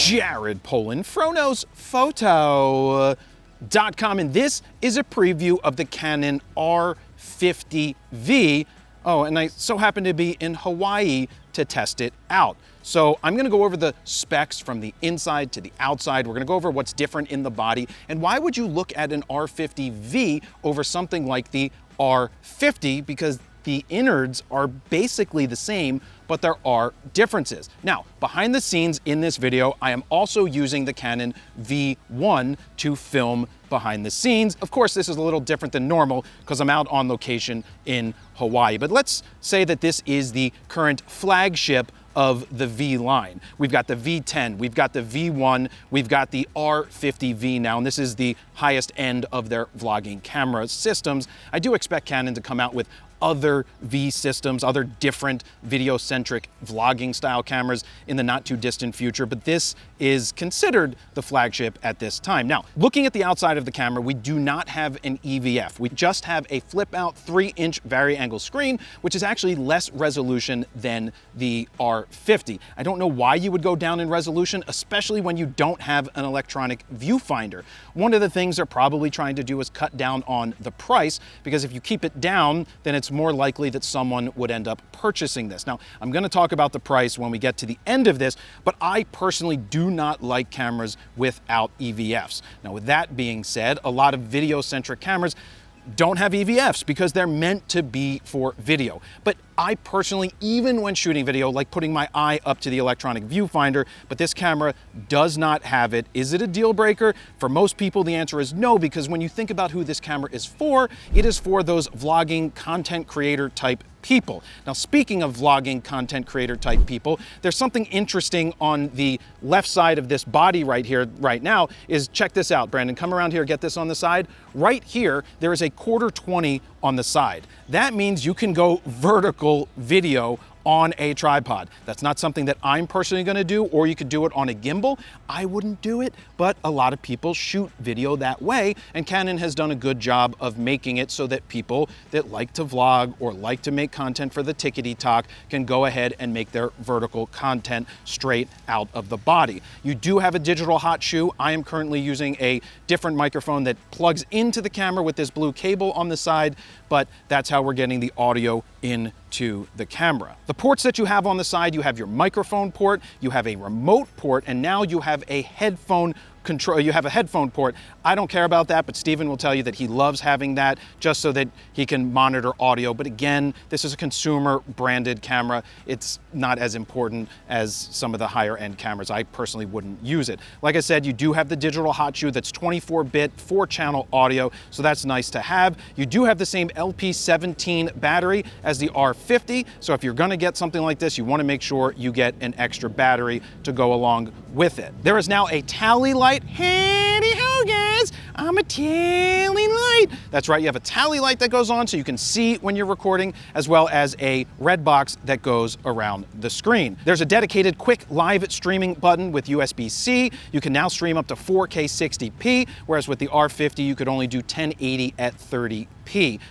Jared Polin, FroKnowsPhoto.com, and this is a preview of the Canon R50 V. Oh, and I so happen to be in Hawaii to test it out. So I'm gonna go over the specs from the inside to the outside. We're gonna go over what's different in the body, and why would you look at an R50 V over something like the R50, because the innards are basically the same, but there are differences. Now, behind the scenes in this video, I am also using the Canon V1 to film behind the scenes. Of course, this is a little different than normal because I'm out on location in Hawaii, but let's say that this is the current flagship of the V line. We've got the V10, we've got the V1, we've got the R50 V now, and this is the highest end of their vlogging camera systems. I do expect Canon to come out with other V systems, other different video-centric vlogging style cameras in the not too distant future, but this is considered the flagship at this time. Now, looking at the outside of the camera, we do not have an EVF. We just have a flip-out 3-inch vari-angle screen, which is actually less resolution than the R50. I don't know why you would go down in resolution, especially when you don't have an electronic viewfinder. One of the things they're probably trying to do is cut down on the price, because if you keep it down, then it's more likely that someone would end up purchasing this. Now, I'm going to talk about the price when we get to the end of this, but I personally do not like cameras without EVFs. Now, with that being said, a lot of video-centric cameras don't have EVFs because they're meant to be for video. But I personally, even when shooting video, like putting my eye up to the electronic viewfinder, but this camera does not have it. Is it a deal breaker? For most people, the answer is no, because when you think about who this camera is for, it is for those vlogging content creator type people. Now, speaking of vlogging content creator type people, there's something interesting on the left side of this body right here, right now, is check this out, Brandon, come around here, get this on the side. Right here, there is a 1/4-20 on the side. That means you can go vertical video on a tripod. That's not something that I'm personally gonna do, or you could do it on a gimbal. I wouldn't do it, but a lot of people shoot video that way, and Canon has done a good job of making it so that people that like to vlog or like to make content for the tickety-tock can go ahead and make their vertical content straight out of the body. You do have a digital hot shoe. I am currently using a different microphone that plugs into the camera with this blue cable on the side, but that's how we're getting the audio into the camera. The ports that you have on the side, you have your microphone port, you have a remote port, and now you have a headphone control. You have a headphone port. I don't care about that, but Steven will tell you that he loves having that just so that he can monitor audio. But again, this is a consumer branded camera. It's not as important as some of the higher end cameras. I personally wouldn't use it. Like I said, you do have the digital hot shoe that's 24-bit, 4-channel audio, so that's nice to have. You do have the same LP17 battery as the R50, so if you're gonna get something like this, you wanna make sure you get an extra battery to go along with it. There is now a tally light. Howdy ho, guys, I'm a tally light. That's right, you have a tally light that goes on so you can see when you're recording, as well as a red box that goes around the screen. There's a dedicated quick live streaming button with USB-C. You can now stream up to 4K 60p, whereas with the R50, you could only do 1080 at 30p.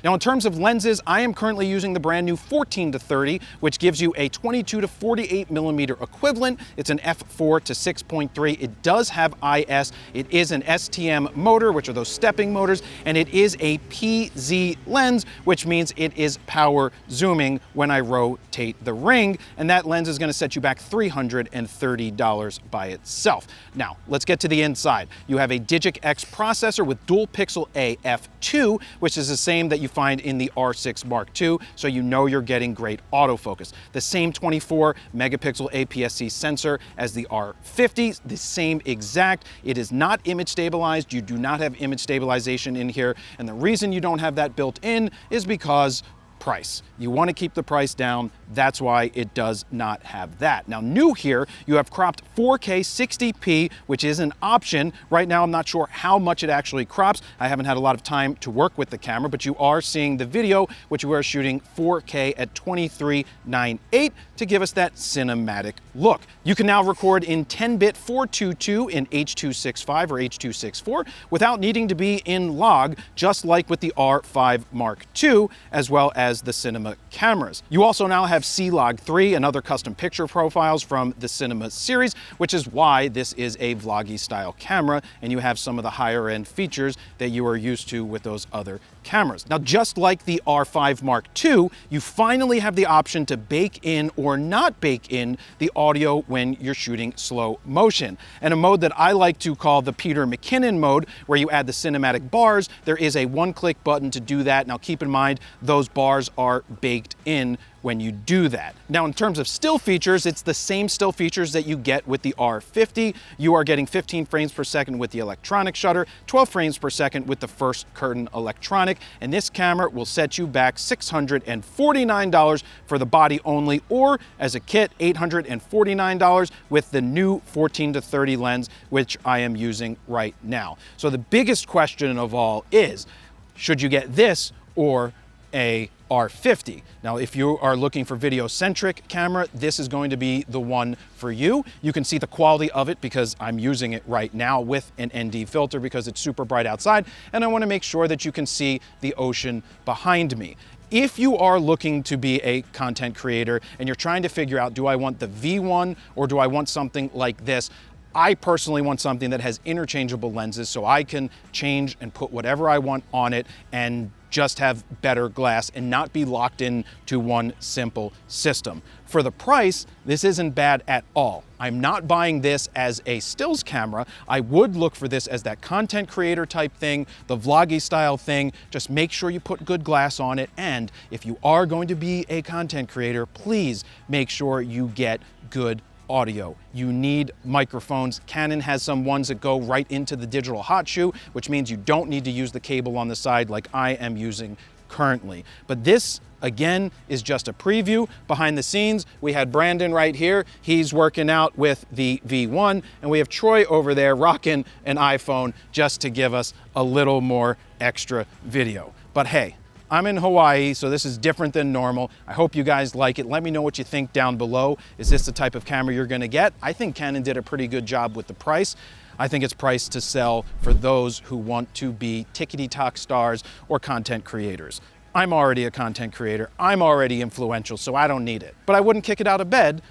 Now, in terms of lenses, I am currently using the brand new 14-30, which gives you a 22 to 48 millimeter equivalent. It's an f4 to 6.3. It does have IS. It is an STM motor, which are those stepping motors, and it is a PZ lens, which means it is power zooming when I rotate the ring, and that lens is going to set you back $330 by itself. Now, let's get to the inside. You have a Digic X processor with dual pixel AF2, which is the same that you find in the R6 Mark II, so you know you're getting great autofocus. The same 24 megapixel APS-C sensor as the R50, the same exact. It is not image stabilized. You do not have image stabilization in here, and the reason you don't have that built in is because price. You want to keep the price down. That's why it does not have that. Now, new here, you have cropped 4K 60p, which is an option. Right now, I'm not sure how much it actually crops. I haven't had a lot of time to work with the camera, but you are seeing the video, which we are shooting 4K at 23:9:8 to give us that cinematic look. You can now record in 10-bit 422 in H.265 or H.264 without needing to be in log, just like with the R5 Mark II, as well as as the Cinema cameras. You also now have C-Log 3 and other custom picture profiles from the Cinema series, which is why this is a vloggy style camera, and you have some of the higher end features that you are used to with those other cameras. Now, just like the R5 Mark II, you finally have the option to bake in or not bake in the audio when you're shooting slow motion. And a mode that I like to call the Peter McKinnon mode, where you add the cinematic bars, there is a one-click button to do that. Now, keep in mind, those bars are baked in when you do that. Now, in terms of still features, it's the same still features that you get with the R50. You are getting 15 frames per second with the electronic shutter, 12 frames per second with the first curtain electronic, and this camera will set you back $649 for the body only, or as a kit, $849 with the new 14-30 lens, which I am using right now. So the biggest question of all is, should you get this or a R50? Now, if you are looking for video-centric camera, this is going to be the one for you. You can see the quality of it because I'm using it right now with an ND filter because it's super bright outside, and I want to make sure that you can see the ocean behind me. If you are looking to be a content creator and you're trying to figure out, do I want the V1 or do I want something like this? I personally want something that has interchangeable lenses so I can change and put whatever I want on it and just have better glass and not be locked in to one simple system. For the price, this isn't bad at all. I'm not buying this as a stills camera. I would look for this as that content creator type thing, the vloggy style thing. Just make sure you put good glass on it. And if you are going to be a content creator, please make sure you get good audio. You need microphones. Canon has some ones that go right into the digital hot shoe, which means you don't need to use the cable on the side like I am using currently. But this, again, is just a preview. Behind the scenes, we had Brandon right here. He's working out with the V1, and we have Troy over there rocking an iPhone just to give us a little more extra video. But hey, I'm in Hawaii, so this is different than normal. I hope you guys like it. Let me know what you think down below. Is this the type of camera you're gonna get? I think Canon did a pretty good job with the price. I think it's priced to sell for those who want to be tickety-tock stars or content creators. I'm already a content creator. I'm already influential, so I don't need it. But I wouldn't kick it out of bed.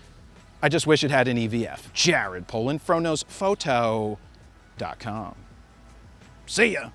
I just wish it had an EVF. Jared Polin, FroKnowsPhoto.com. See ya.